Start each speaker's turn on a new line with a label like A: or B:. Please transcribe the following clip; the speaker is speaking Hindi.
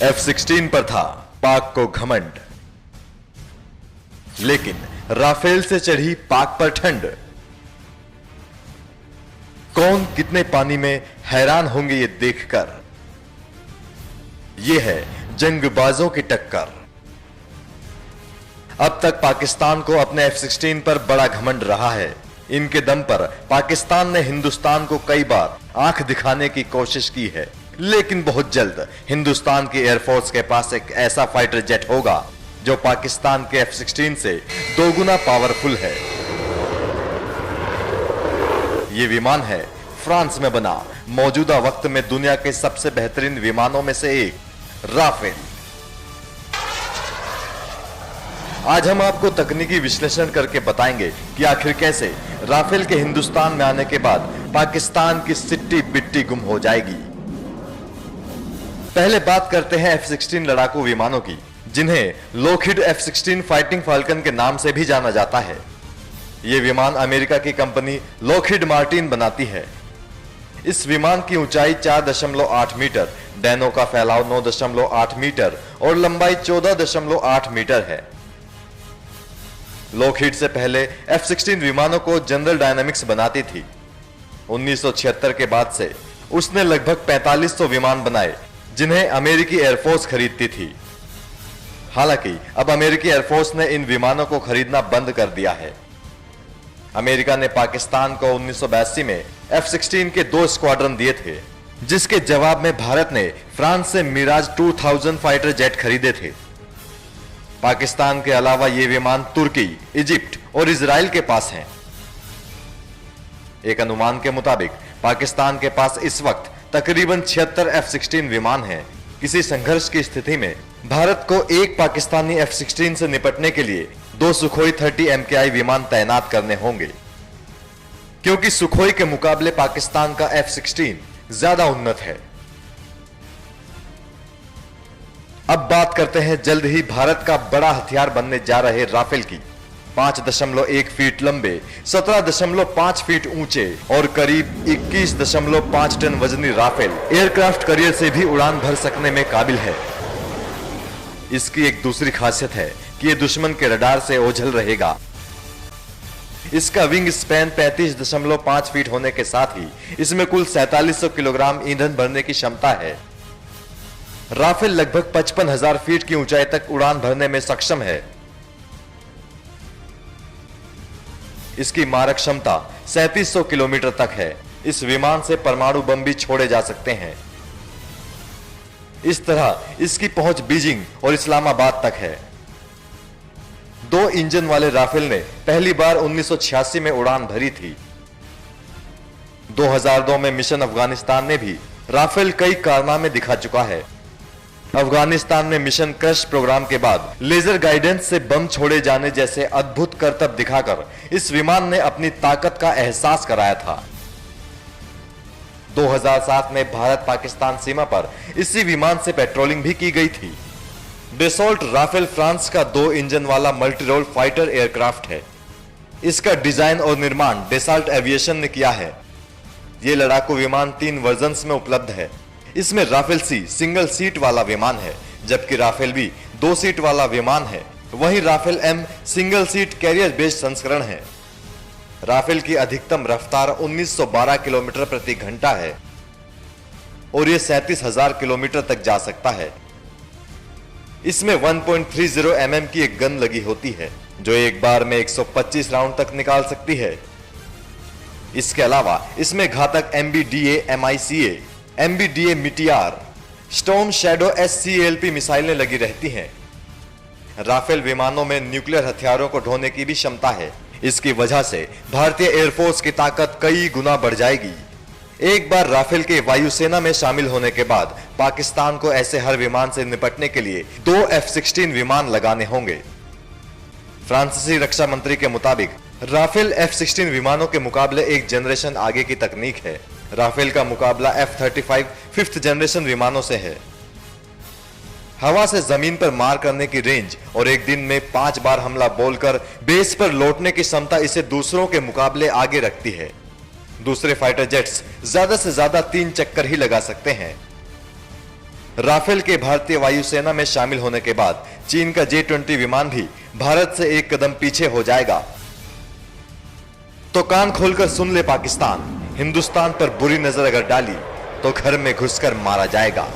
A: F-16 पर था पाक को घमंड, लेकिन राफेल से चढ़ी पाक पर ठंड। कौन कितने पानी में, हैरान होंगे ये देखकर। यह है जंगबाजों की टक्कर। अब तक पाकिस्तान को अपने F-16 पर बड़ा घमंड रहा है। इनके दम पर पाकिस्तान ने हिंदुस्तान को कई बार आंख दिखाने की कोशिश की है, लेकिन बहुत जल्द हिंदुस्तान की एयरफोर्स के पास एक ऐसा फाइटर जेट होगा जो पाकिस्तान के F-16 से 2 गुना पावरफुल है। यह विमान है फ्रांस में बना, मौजूदा वक्त में दुनिया के सबसे बेहतरीन विमानों में से एक, राफेल। आज हम आपको तकनीकी विश्लेषण करके बताएंगे कि आखिर कैसे राफेल के हिंदुस्तान में आने के बाद पाकिस्तान की सिट्टी बिट्टी गुम हो जाएगी। पहले बात करते हैं F-16 लड़ाकू विमानों की, जिन्हें लॉकहीड F-16 फाइटिंग फाल्कन के नाम से भी जाना जाता है। यह विमान अमेरिका की कंपनी लॉकहीड मार्टिन बनाती है। इस विमान की ऊंचाई 4.8 मीटर, डैनों का फैलाव 9.8 मीटर और लंबाई 14.8 मीटर है। लॉकहीड से पहले F-16 विमानों को जनरल डायनामिक्स बनाती थी। 1976 के बाद से उसने लगभग 4500 विमान बनाए, जिन्हें अमेरिकी एयरफोर्स खरीदती थी। हालांकि अब अमेरिकी एयरफोर्स ने इन विमानों को खरीदना बंद कर दिया है। अमेरिका ने पाकिस्तान को 1982 में F-16 के 2 स्क्वाड्रन दिए थे, जिसके जवाब में भारत ने फ्रांस से मिराज 2000 फाइटर जेट खरीदे थे। पाकिस्तान के अलावा ये विमान तुर्की, इजिप्ट और इजराइल के पास हैं। एक अनुमान के मुताबिक पाकिस्तान के पास इस वक्त तकरीबन 76 F-16 विमान हैं। किसी संघर्ष की स्थिति में भारत को एक पाकिस्तानी F-16 से निपटने के लिए 2 सुखोई 30 MKI विमान तैनात करने होंगे, क्योंकि सुखोई के मुकाबले पाकिस्तान का F-16 ज्यादा उन्नत है। अब बात करते हैं जल्द ही भारत का बड़ा हथियार बनने जा रहे राफेल की। 5.1 फीट लंबे, 17.5 फीट ऊंचे और करीब 21.5 टन वजनी राफेल एयरक्राफ्ट कैरियर से भी उड़ान भर सकने में काबिल है। इसकी एक दूसरी खासियत है कि यह दुश्मन के रडार से ओझल रहेगा। इसका विंग स्पैन 35.5 फीट होने के साथ ही इसमें कुल 4700 किलोग्राम ईंधन भरने की क्षमता है। राफेल लगभग 55,000 फीट की ऊंचाई तक उड़ान भरने में सक्षम है। इसकी मारक क्षमता 3700 किलोमीटर तक है। इस विमान से परमाणु बम भी छोड़े जा सकते हैं। इस तरह इसकी पहुंच बीजिंग और इस्लामाबाद तक है। 2 इंजन वाले राफेल ने पहली बार 1986 में उड़ान भरी थी। 2002 में मिशन अफगानिस्तान ने भी राफेल कई कारनामे दिखा चुका है। अफगानिस्तान में मिशन क्रश प्रोग्राम के बाद लेजर गाइडेंस से बम छोड़े जाने जैसे अद्भुत करतब दिखाकर इस विमान ने अपनी ताकत का एहसास कराया था। 2007 में भारत पाकिस्तान सीमा पर इसी विमान से पेट्रोलिंग भी की गई थी। डेसॉल्ट राफेल फ्रांस का 2 इंजन वाला मल्टी रोल फाइटर एयरक्राफ्ट है। इसका डिजाइन और निर्माण डेसॉल्ट एविएशन ने किया है। यह लड़ाकू विमान 3 वर्जन्स में उपलब्ध है। इसमें राफेल सी सिंगल सीट वाला विमान है, जबकि राफेल बी 2 सीट वाला विमान है। वहीं Rafale M single seat carrier based संस्करण है। राफेल की अधिकतम रफ्तार 1912 किलोमीटर प्रति घंटा है और यह 37,000 किलोमीटर तक जा सकता है। इसमें 1.30 mm की एक गन लगी होती है, जो एक बार में 125 राउंड तक निकाल सकती है। इसके अलावा इसमें घातक MBDA MICA, MBDA Meteor, Storm Shadow SCALP मिसाइलें लगी रहती हैं। राफेल विमानों में न्यूक्लियर हथियारों को ढोने की भी क्षमता है। इसकी वजह से भारतीय एयरफोर्स की ताकत कई गुना बढ़ जाएगी। एक बार राफेल के वायुसेना में शामिल होने के बाद पाकिस्तान को ऐसे हर विमान से निपटने के लिए 2 F-16 विमान लगाने होंगे। फ्रांसीसी रक्षा मंत्री के मुताबिक राफेल F-16 विमानों के मुकाबले एक जनरेशन आगे की तकनीक है। राफेल का मुकाबला F-35 5th जनरेशन विमानों से है। हवा से जमीन पर मार करने की रेंज और एक दिन में 5 बार हमला बोलकर बेस पर लौटने की क्षमता इसे दूसरों के मुकाबले आगे रखती है। दूसरे फाइटर जेट्स ज्यादा से ज्यादा 3 चक्कर ही लगा सकते हैं। राफेल के भारतीय वायुसेना में शामिल होने के बाद चीन का J-20 विमान भी भारत से एक कदम पीछे हो जाएगा। तो कान खोलकर सुन ले पाकिस्तान, हिंदुस्तान पर बुरी नजर अगर डाली तो घर में घुसकर मारा जाएगा।